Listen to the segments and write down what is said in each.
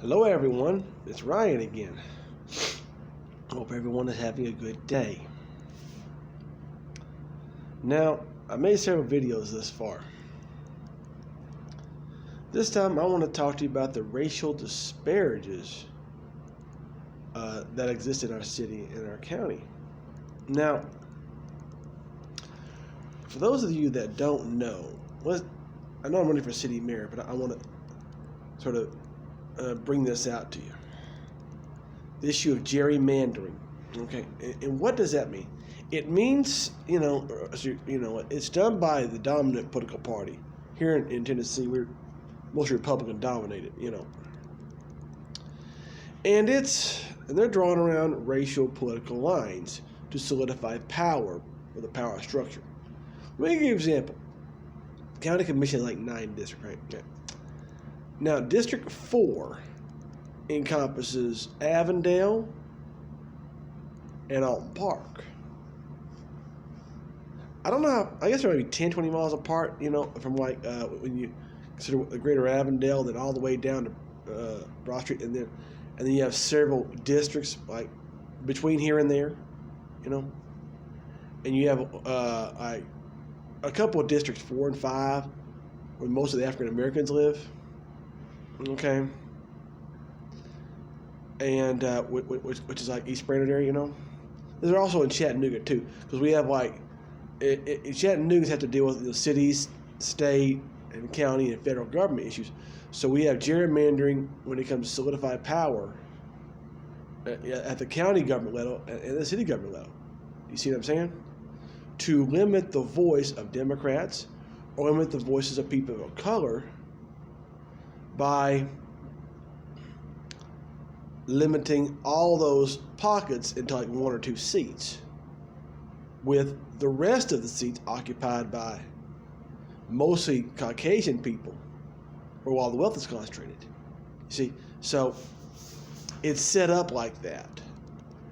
Hello everyone, it's Ryan again. Hope everyone is having a good day. Now, I made several videos thus far. This time I want to talk to you about the racial disparities that exist in our city and our county. Now, for those of you that don't know, I know I'm running for city mayor, but I want to sort of bring this out to you. The issue of gerrymandering. Okay, and what does that mean? It means, it's done by the dominant political party. Here in Tennessee, we're mostly Republican dominated, and they're drawing around racial political lines to solidify power or the power structure. Let me give you an example. County commission is like 9 districts, right? Okay. Now, District 4 encompasses Avondale and Alton Park. I don't know how, I guess they're maybe 10, 20 miles apart, from when you consider the greater Avondale, then all the way down to Broad Street, and then you have several districts like between here and there, and you have a couple of districts 4 and 5 where most of the African Americans live. Okay. And which is like East Brainerd area, These are also in Chattanooga too, because we have Chattanooga have to deal with the cities, state, and county and federal government issues. So we have gerrymandering when it comes to solidified power at the county government level and the city government level. You see what I'm saying? To limit the voice of Democrats or limit the voices of people of color by limiting all those pockets into like 1 or 2 seats, with the rest of the seats occupied by mostly Caucasian people, or while the wealth is concentrated. You see, so it's set up like that.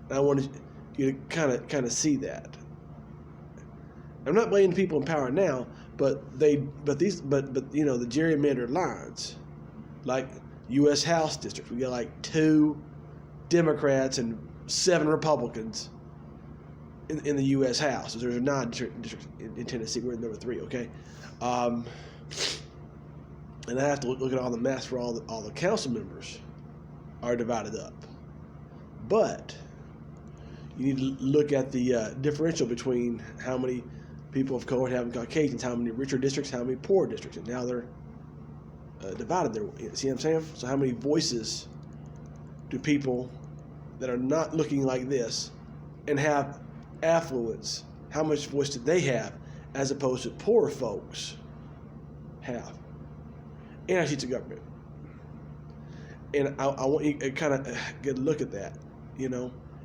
And I wanted you to kind of see that. I'm not blaming people in power now, but the gerrymandered lines, like U.S. House districts, we got like 2 Democrats and 7 Republicans in the U.S. House. So there's 9 districts in Tennessee. We're in number 3, okay? And I have to look at all the maps for all the council members are divided up. But you need to look at the differential between how many people of color have Caucasians, how many richer districts, how many poor districts, and now they're divided there. See what I'm saying? So how many voices do people that are not looking like this and have affluence, how much voice do they have as opposed to poor folks have in our seats of government? And I want you to kind of get a look at that,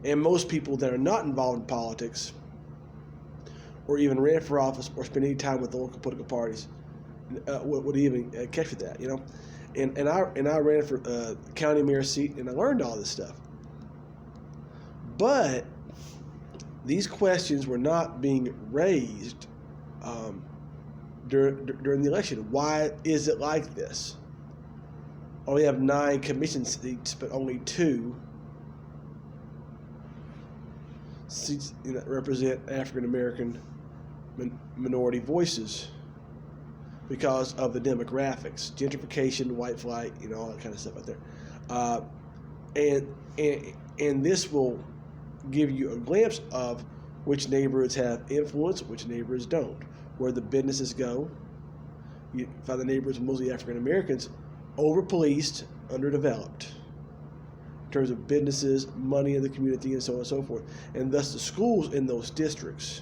And most people that are not involved in politics or even ran for office or spend any time with the local political parties would even catch with that, And I ran for county mayor seat, and I learned all this stuff. But these questions were not being raised during the election. Why is it like this? Only have 9 commission seats, but only 2 seats that represent African American minority voices, because of the demographics, gentrification, white flight, all that kind of stuff out there, and this will give you a glimpse of which neighborhoods have influence, which neighborhoods don't, where the businesses go. You find the neighborhoods mostly African Americans, over-policed, underdeveloped in terms of businesses, money in the community, and so on and so forth, and thus the schools in those districts,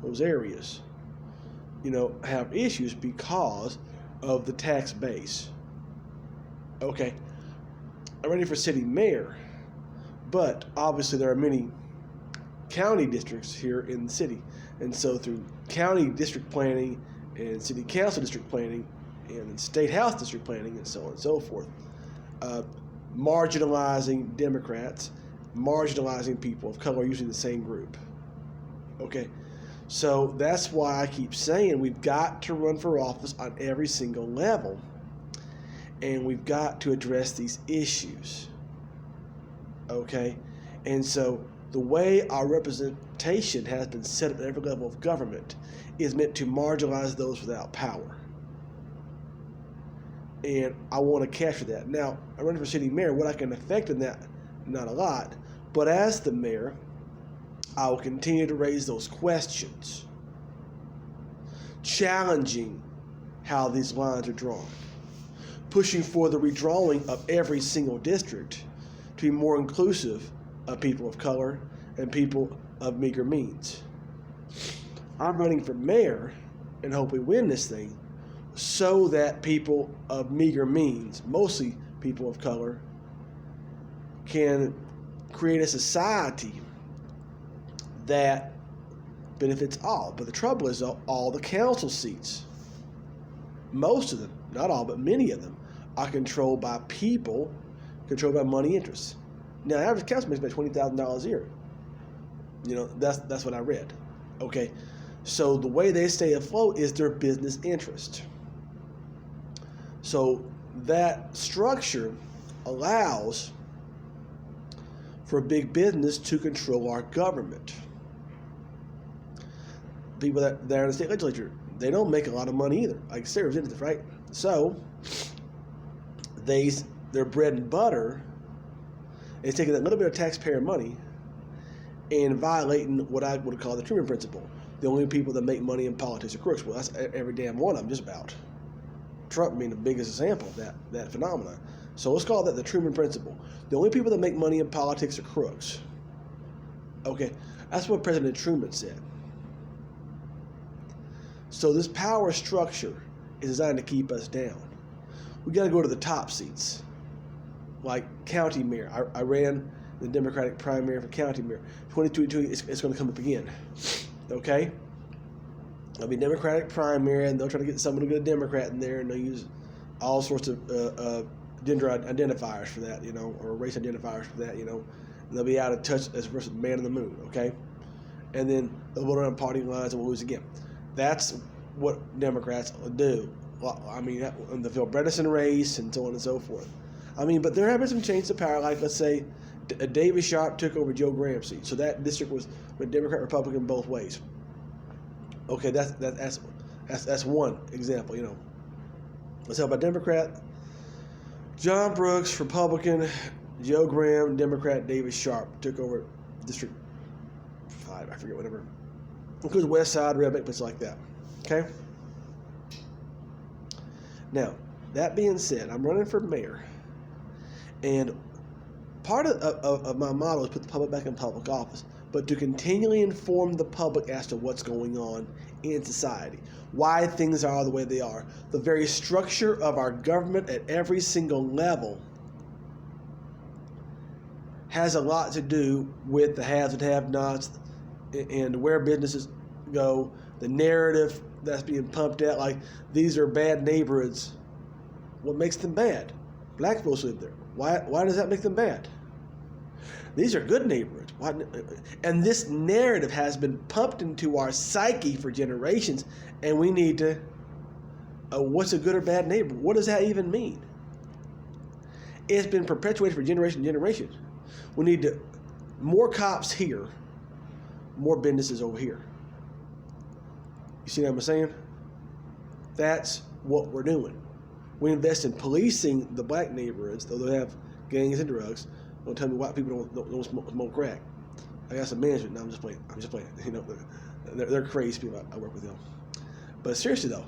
those areas, have issues because of the tax base. Okay, I'm ready for city mayor, but obviously there are many county districts here in the city, and so through county district planning and city council district planning and state house district planning and so on and so forth, marginalizing Democrats, marginalizing people of color, usually the same group. Okay, so that's why I keep saying we've got to run for office on every single level. and we've got to address these issues. Okay? And so the way our representation has been set up at every level of government is meant to marginalize those without power. And I want to capture that. Now, I'm running for city mayor. What I can affect in that, not a lot. But as the mayor, I will continue to raise those questions, challenging how these lines are drawn, pushing for the redrawing of every single district to be more inclusive of people of color and people of meager means. I'm running for mayor and hope we win this thing so that people of meager means, mostly people of color, can create a society that benefits all. But the trouble is, all the council seats, most of them, not all, but many of them, are controlled by people, controlled by money interests. Now, the average council makes about $20,000 a year. You know, that's what I read. Okay, so the way they stay afloat is their business interest. So that structure allows for big business to control our government. People that are in the state legislature, they don't make a lot of money either, like state representatives, right? So their bread and butter is taking that little bit of taxpayer money and violating what I would call the Truman principle. The only people that make money in politics are crooks. Well, that's every damn one of them, just about. Trump being the biggest example of that phenomenon. So let's call that the Truman principle. The only people that make money in politics are crooks. Okay, that's what President Truman said. So this power structure is designed to keep us down. We got to go to the top seats, like county mayor. I ran the Democratic primary for county mayor. 2022, it's going to come up again. Okay? There'll be Democratic primary, and they'll try to get someone to get a Democrat in there, and they'll use all sorts of gender identifiers for that, you know, or race identifiers for that, you know. And they'll be out of touch as versus man on the moon, okay? And then they'll vote around party lines and we'll lose again. That's what Democrats do. Well, I mean, the Phil Bredesen race and so on and so forth. I mean, but there have been some changes of power. Like, let's say, David Sharp took over Joe Graham's seat, so that district was Democrat, Republican both ways. Okay, that's one example. You know, let's talk about Democrat. John Brooks, Republican. Joe Graham, Democrat. David Sharp took over District 5. I forget whatever. Includes West Side, Red Bank, places like that. Okay. Now, that being said, I'm running for mayor, and part of my motto is put the public back in public office, but to continually inform the public as to what's going on in society, why things are the way they are. The very structure of our government at every single level has a lot to do with the haves and have-nots and where businesses go, the narrative that's being pumped out, like these are bad neighborhoods. What makes them bad? Black folks live there. Why does that make them bad? These are good neighborhoods. And this narrative has been pumped into our psyche for generations, and we need to, what's a good or bad neighborhood? What does that even mean? It's been perpetuated for generation and generation. We need more cops here, more businesses over here. You see what I'm saying? That's what we're doing. We invest in policing the black neighborhoods, though they have gangs and drugs. Don't tell me white people don't smoke crack. I got some management. No, I'm just playing. You know, they're crazy people. I work with them. But seriously though,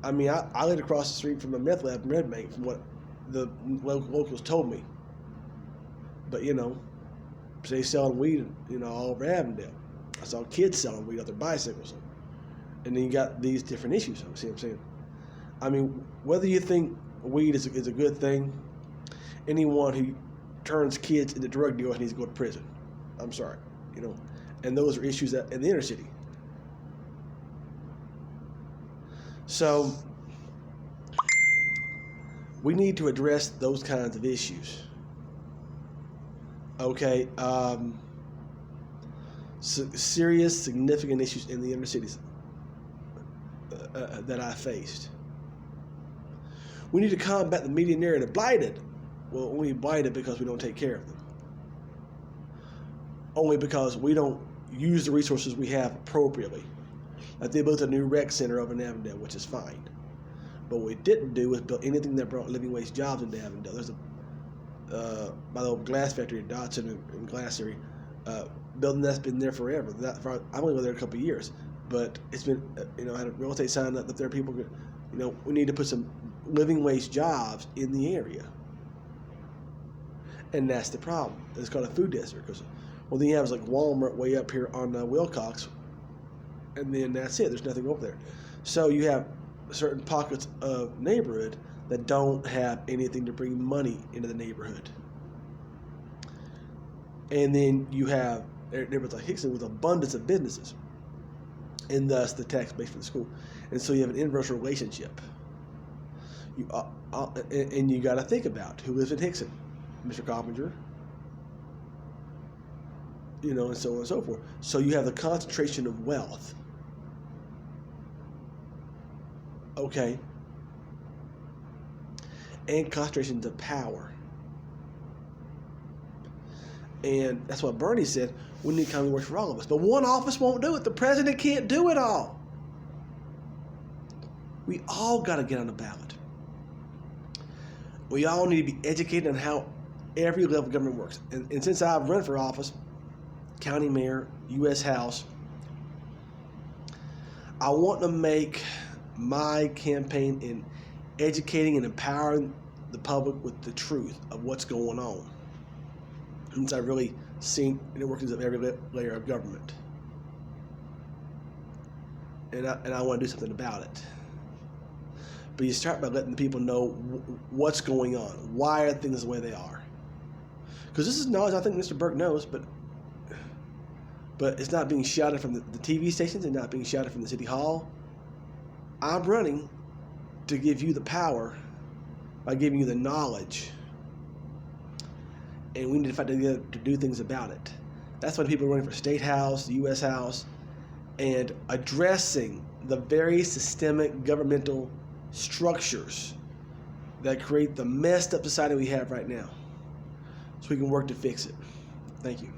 I mean, I lived across the street from a meth lab in Red Bank, from what the locals told me. But you know, they selling weed, you know, all over Avondale. I saw kids selling weed on their bicycles, and then you got these different issues. See what I'm saying? I mean, whether you think weed is a good thing, anyone who turns kids into drug dealers needs to go to prison. I'm sorry, you know, and those are issues that in the inner city. So we need to address those kinds of issues. Okay, serious, significant issues in the inner cities that I faced. We need to combat the median area, the blighted. Well, we blighted because we don't take care of them. Only because we don't use the resources we have appropriately. Like they built a new rec center over in Avondale, which is fine. But what we didn't do was build anything that brought living wage jobs into Avondale. There's by the old glass factory in Dodson and Glass area, building that's been there forever. I've only been there a couple of years, but it's been, I had a real estate sign up that there are people, we need to put some living wage jobs in the area. And that's the problem. It's called a food district. Then you have like Walmart way up here on Wilcox, and then that's it. There's nothing over there. So you have certain pockets of neighborhood that don't have anything to bring money into the neighborhood. And then you have neighborhoods like Hickson with abundance of businesses, and thus the tax base for the school. And so you have an inverse relationship. And you got to think about who lives in Hickson. Mr. Coppinger, and so on and so forth. So you have the concentration of wealth. Okay. And concentrations of power. And that's what Bernie said, we need economy works for all of us. But one office won't do it. The president can't do it all. We all got to get on the ballot. We all need to be educated on how every level of government works. And since I've run for office, county mayor, U.S. House, I want to make my campaign in educating and empowering the public with the truth of what's going on. Since I've really seen the workings of every layer of government. And I want to do something about it. But you start by letting the people know what's going on. Why are things the way they are? Because this is knowledge I think Mr. Burke knows, but it's not being shouted from the TV stations and not being shouted from the city hall. I'm running to give you the power by giving you the knowledge. And we need to fight together to do things about it. That's why people are running for State House, the U.S. House, and addressing the very systemic governmental structures that create the messed up society we have right now, so we can work to fix it. Thank you.